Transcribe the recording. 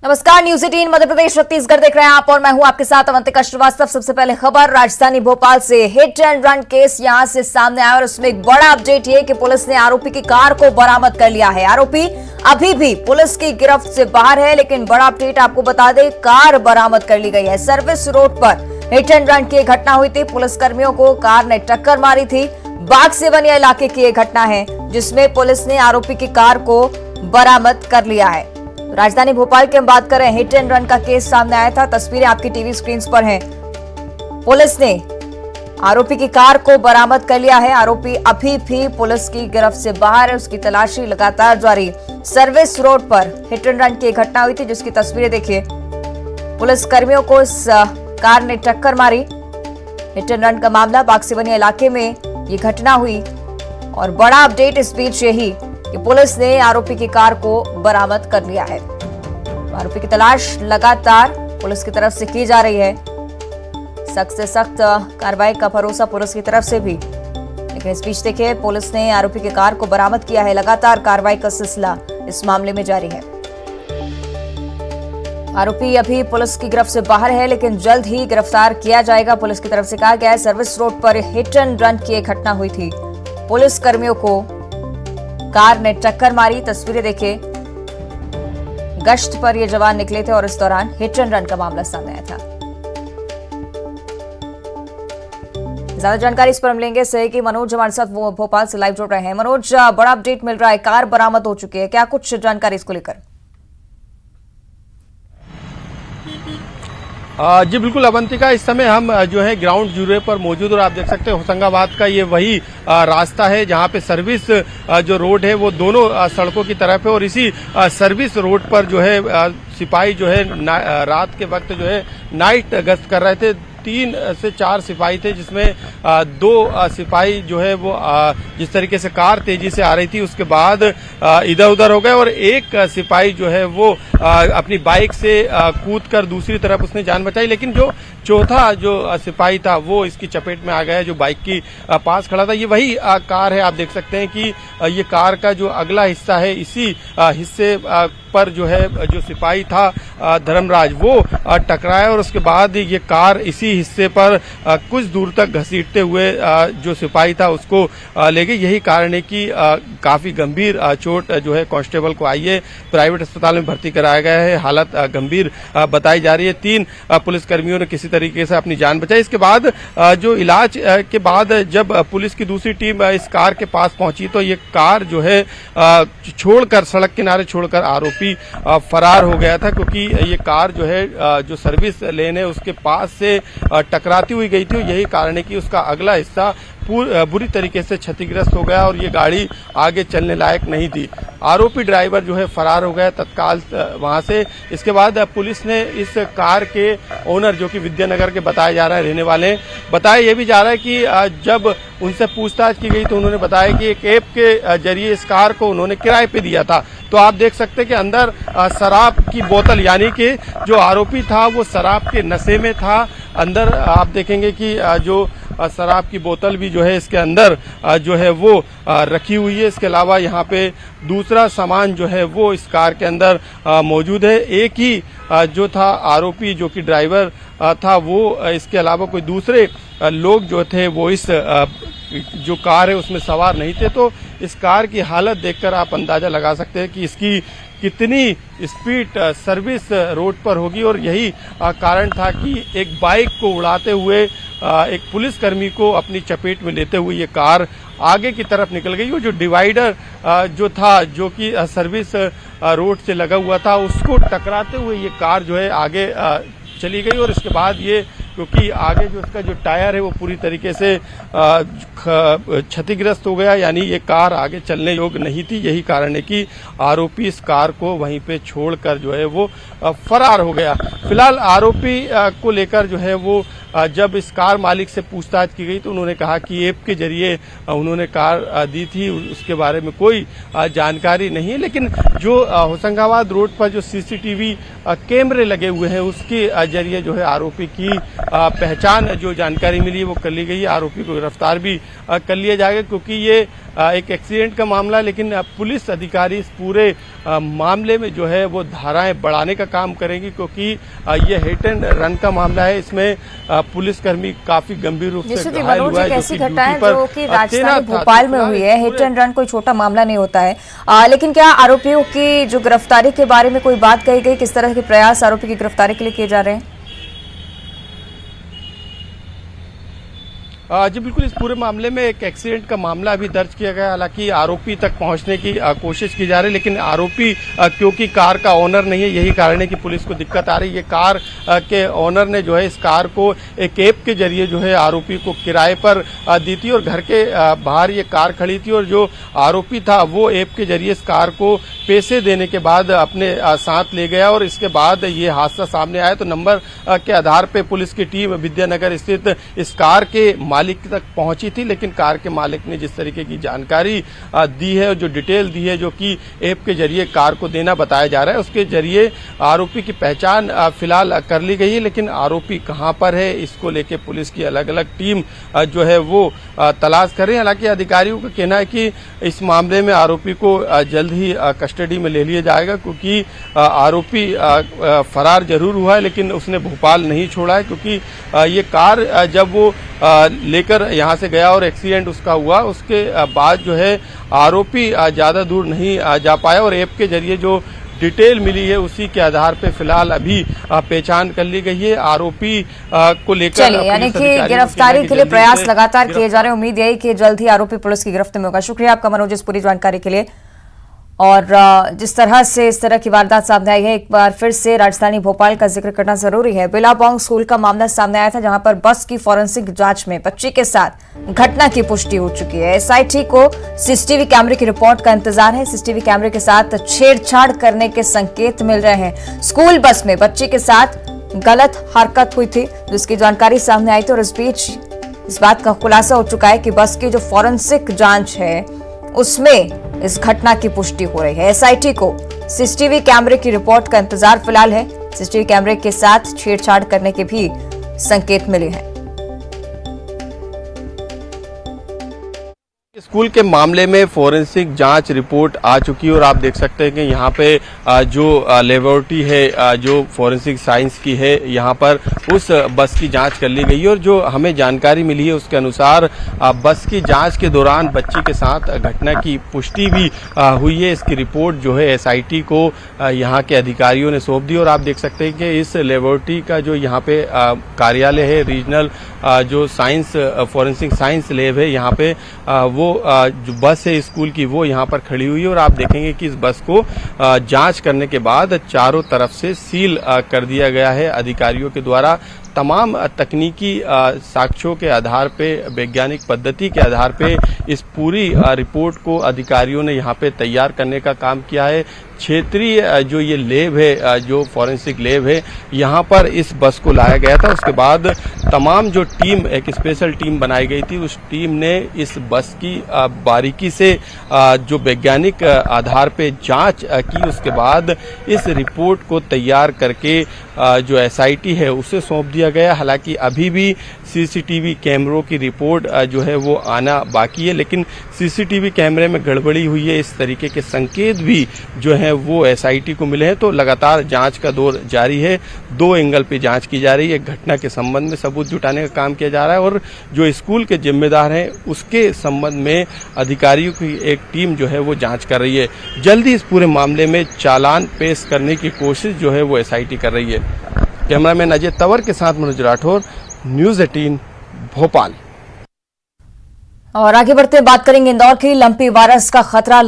नमस्कार, न्यूज 18 मध्य प्रदेश छत्तीसगढ़ देख रहे हैं आप और मैं हूं आपके साथ अवंतिका श्रीवास्तव। सबसे पहले खबर राजधानी भोपाल से। हिट एंड रन केस यहां से सामने आया और उसमें एक बड़ा अपडेट ये कि पुलिस ने आरोपी की कार को बरामद कर लिया है। आरोपी अभी भी पुलिस की गिरफ्त से बाहर है, लेकिन बड़ा अपडेट आपको बता दें, कार बरामद कर ली गई है। सर्विस रोड पर हिट एंड रन की घटना हुई थी। पुलिसकर्मियों को कार ने टक्कर मारी थी। बाग सेवनिया इलाके की यह घटना है जिसमें पुलिस ने आरोपी की कार को बरामद कर लिया है। राजधानी भोपाल की हम बात करें, हिट एंड रन का केस सामने आया था। तस्वीरें आपकी टीवी स्क्रीन पर हैं। पुलिस ने आरोपी की कार को बरामद कर लिया है। आरोपी अभी भी पुलिस की गिरफ्त से बाहर है, उसकी तलाशी लगातार जारी। सर्विस रोड पर हिट एंड रन की घटना हुई थी जिसकी तस्वीरें देखिए। पुलिस कर्मियों को इस कार ने टक्कर मारी। हिट एंड रन का मामला बाग सेवनिया इलाके में ये घटना हुई और बड़ा अपडेट इस बीच यही कि पुलिस ने आरोपी की कार को बरामद कर लिया है। आरोपी की तलाश लगातार पुलिस की तरफ से की जा रही है। सख्त से सख्त कार्रवाई का भरोसा पुलिस की तरफ से भी, लेकिन इस बीच देखिए पुलिस ने आरोपी की कार को बरामद किया है। लगातार कार्रवाई का सिलसिला इस मामले में जारी है। आरोपी अभी पुलिस की गिरफ्त से बाहर है, लेकिन जल्द ही गिरफ्तार किया जाएगा, पुलिस की तरफ से कहा गया है। सर्विस रोड पर हिट एंड रन की एक घटना हुई थी। पुलिस कर्मियों को कार ने टक्कर मारी। तस्वीरें देखिए, गश्त पर ये जवान निकले थे और इस दौरान हिट एंड रन का मामला सामने आया था। ज्यादा जानकारी इस पर हम लेंगे सहयोगी मनोज हमारे साथ वो भोपाल से लाइव जुड़ रहे हैं। मनोज, बड़ा अपडेट मिल रहा है, कार बरामद हो चुकी है, क्या कुछ जानकारी इसको लेकर? जी बिल्कुल अवंतिका, इस समय हम जो है ग्राउंड जीरो पर मौजूद और आप देख सकते हैं होशंगाबाद का ये वही रास्ता है जहां पे सर्विस जो रोड है वो दोनों सड़कों की तरफ है और इसी सर्विस रोड पर जो है सिपाही जो है रात के वक्त जो है नाइट गश्त कर रहे थे। 3 से 4 सिपाही थे जिसमें 2 सिपाही जो है वो जिस तरीके से कार तेजी से आ रही थी उसके बाद इधर उधर हो गए और एक सिपाही जो है वो अपनी बाइक से कूदकर दूसरी तरफ उसने जान बचाई, लेकिन जो चौथा जो सिपाही था वो इसकी चपेट में आ गया जो बाइक की पास खड़ा था। ये वही कार है, आप देख सकते हैं कि ये कार का जो अगला हिस्सा है इसी हिस्से पर जो है जो सिपाही था धर्मराज वो टकराया और उसके बाद ये कार इसी हिस्से पर कुछ दूर तक घसीटते हुए जो सिपाही था उसको ले गई। यही कारण है कि काफी गंभीर चोट जो है कांस्टेबल को आई है। प्राइवेट अस्पताल में भर्ती कराया गया है, हालत गंभीर बताई जा रही है। 3 पुलिसकर्मियों ने किसी तरीके से अपनी जान बचाई। इसके बाद जो इलाज के बाद जब पुलिस की दूसरी टीम इस कार के पास पहुंची तो ये कार जो है छोड़कर सड़क किनारे छोड़कर आरोपी फरार हो गया था, क्योंकि ये कार जो है जो सर्विस लेन है उसके पास से टकराती हुई गई थी। यही कारण है कि उसका अगला हिस्सा बुरी तरीके से क्षतिग्रस्त हो गया और ये गाड़ी आगे चलने लायक नहीं थी। आरोपी ड्राइवर जो है फरार हो गया तत्काल वहां से। इसके बाद पुलिस ने इस कार के ओनर जो कि विद्यानगर के बताया जा रहा है रहने वाले, बताया ये भी जा रहा है कि जब उनसे पूछताछ की गई तो उन्होंने बताया कि एक ऐप के जरिए इस कार को उन्होंने किराए पे दिया था। तो आप देख सकते हैं कि अंदर शराब की बोतल, यानी कि जो आरोपी था वो शराब के नशे में था। अंदर आप देखेंगे कि जो शराब की बोतल भी जो है इसके अंदर जो है वो रखी हुई है। इसके अलावा यहाँ पे दूसरा सामान जो है वो इस कार के अंदर मौजूद है। एक ही जो था आरोपी जो कि ड्राइवर था वो, इसके अलावा कोई दूसरे लोग जो थे वो इस जो कार है उसमें सवार नहीं थे। तो इस कार की हालत देखकर आप अंदाजा लगा सकते हैं कि इसकी कितनी स्पीड सर्विस रोड पर होगी और यही कारण था कि एक बाइक को उड़ाते हुए एक पुलिसकर्मी को अपनी चपेट में लेते हुए ये कार आगे की तरफ निकल गई। वो जो डिवाइडर जो था जो कि सर्विस रोड से लगा हुआ था उसको टकराते हुए ये कार जो है आगे चली गई और इसके बाद ये, क्योंकि आगे जो इसका जो टायर है वो पूरी तरीके से क्षतिग्रस्त हो गया, यानी ये कार आगे चलने योग्य नहीं थी। यही कारण है कि आरोपी इस कार को वहीं पे छोड़कर जो है वो फरार हो गया। फिलहाल आरोपी को लेकर जो है वो जब इस कार मालिक से पूछताछ की गई तो उन्होंने कहा कि ऐप के जरिए उन्होंने कार दी थी, उसके बारे में कोई जानकारी नहीं है। लेकिन जो होशंगाबाद रोड पर जो सीसीटीवी कैमरे लगे हुए हैं उसके जरिए जो है आरोपी की पहचान जो जानकारी मिली है वो कर ली गई है। आरोपी को गिरफ्तार भी कर लिया जाएगा, क्योंकि ये एक एक्सीडेंट का मामला, लेकिन पुलिस अधिकारी इस पूरे मामले में जो है वो धाराएं बढ़ाने का काम करेंगी, क्योंकि ये हिट एंड रन का मामला है। इसमें पुलिसकर्मी काफी गंभीर रूप से घायल हुआ है, ऐसी घटना है जो कि राजधानी भोपाल में हुई है। हिट एंड रन कोई छोटा मामला नहीं होता है, लेकिन क्या आरोपियों की जो गिरफ्तारी के बारे में कोई बात कही गई? किस तरह के प्रयास आरोपी की गिरफ्तारी के लिए किए जा रहे हैं? जी बिल्कुल, इस पूरे मामले में एक एक्सीडेंट का मामला अभी दर्ज किया गया। हालांकि आरोपी तक पहुंचने की कोशिश की जा रही है, लेकिन आरोपी क्योंकि कार का ओनर नहीं है, यही कारण है कि पुलिस को दिक्कत आ रही है। कार के ओनर ने जो है इस कार को एक ऐप के जरिए जो है आरोपी को किराए पर दी थी, और घर के बाहर ये कार खड़ी थी, और जो आरोपी था वो ऐप के जरिए इस कार को पैसे देने के बाद अपने साथ ले गया, और इसके बाद ये हादसा सामने आया। तो नंबर के आधार पर पुलिस की टीम विद्यानगर स्थित इस कार के मालिक तक पहुंची थी, लेकिन कार के मालिक ने जिस तरीके की जानकारी दी है, जो डिटेल दी है, जो कि ऐप के जरिए कार को देना बताया जा रहा है, उसके जरिए आरोपी की पहचान फिलहाल कर ली गई है। लेकिन आरोपी कहां पर है, इसको लेके पुलिस की अलग अलग टीम जो है वो तलाश कर रही है। हालांकि अधिकारियों का कहना है कि इस मामले में आरोपी को जल्द ही कस्टडी में ले लिया जाएगा, क्योंकि आरोपी फरार जरूर हुआ है, लेकिन उसने भोपाल नहीं छोड़ा है, क्योंकि ये कार जब वो लेकर यहां से गया और एक्सीडेंट उसका हुआ, उसके बाद जो है आरोपी ज्यादा दूर नहीं जा पाया, और ऐप के जरिए जो डिटेल मिली है उसी के आधार पे फिलहाल अभी पहचान कर ली गई है। आरोपी को लेकर चलिए, यानी कि गिरफ्तारी के लिए प्रयास लगातार किए जा रहे हैं। उम्मीद यही कि जल्द ही आरोपी पुलिस की गिरफ्त में होगा। शुक्रिया आपका मनोज इस पूरी जानकारी के लिए। और जिस तरह से इस तरह की वारदात सामने आई है, एक बार फिर से राजधानी भोपाल का जिक्र करना जरूरी है। बिलाबोंग स्कूल का मामला सामने आया था, जहां पर बस की फॉरेंसिक जांच में बच्ची के साथ घटना की पुष्टि हो चुकी है। एसआईटी को सीसीटीवी कैमरे की रिपोर्ट का इंतजार है। सीसीटीवी कैमरे के साथ छेड़छाड़ करने के संकेत मिल रहे हैं। स्कूल बस में बच्ची के साथ गलत हरकत हुई थी, जिसकी जानकारी सामने आई थी, और इस बीच इस बात का खुलासा हो चुका है कि बस की जो फॉरेंसिक जांच है उसमें इस घटना की पुष्टि हो रही है। एसआईटी को सीसीटीवी कैमरे की रिपोर्ट का इंतजार फिलहाल है। सीसीटीवी कैमरे के साथ छेड़छाड़ करने के भी संकेत मिले हैं। स्कूल के मामले में फोरेंसिक जांच रिपोर्ट आ चुकी है, और आप देख सकते हैं कि यहाँ पे जो लेबोरेटरी है, जो फोरेंसिक साइंस की है, यहाँ पर उस बस की जांच कर ली गई है। और जो हमें जानकारी मिली है उसके अनुसार बस की जांच के दौरान बच्ची के साथ घटना की पुष्टि भी हुई है। इसकी रिपोर्ट जो है एसआईटी को यहाँ के अधिकारियों ने सौंप दी, और आप देख सकते हैं कि इस लेबोरेटरी का जो यहाँ पे कार्यालय है, रीजनल जो साइंस फोरेंसिक साइंस लैब है, यहाँ पे वो जो बस है स्कूल की वो यहाँ पर खड़ी हुई है। और आप देखेंगे कि इस बस को जांच करने के बाद चारों तरफ से सील कर दिया गया है अधिकारियों के द्वारा। तमाम तकनीकी साक्ष्यों के आधार पे, वैज्ञानिक पद्धति के आधार पे इस पूरी रिपोर्ट को अधिकारियों ने यहाँ पे तैयार करने का काम किया है। क्षेत्रीय जो ये लैब है, जो फॉरेंसिक लैब है, यहाँ पर इस बस को लाया गया था। उसके बाद तमाम जो टीम, एक स्पेशल टीम बनाई गई थी, उस टीम ने इस बस की बारीकी से जो वैज्ञानिक आधार पे जांच की, उसके बाद इस रिपोर्ट को तैयार करके जो एसआईटी है उसे सौंप दिया गया। हालांकि अभी भी सीसीटीवी कैमरों की रिपोर्ट जो है वो आना बाकी है, लेकिन सीसीटीवी कैमरे में गड़बड़ी हुई है, इस तरीके के संकेत भी जो है वो एसआईटी को मिले हैं। तो लगातार जांच का दौर जारी है, 2 एंगल पे जांच की जा रही है। घटना के संबंध में सबूत जुटाने का काम किया जा रहा है, और जो स्कूल के जिम्मेदार हैं उसके संबंध में अधिकारियों की एक टीम जो है वो जांच कर रही है। जल्दी इस पूरे मामले में चालान पेश करने की कोशिश जो है वो एसआईटी कर रही है। कैमरामैन अजय तंवर के साथ मनोज राठौर, न्यूज़ 18 भोपाल। और आगे बढ़ते बात करेंगे इंदौर की। लंपी वायरस का खतरा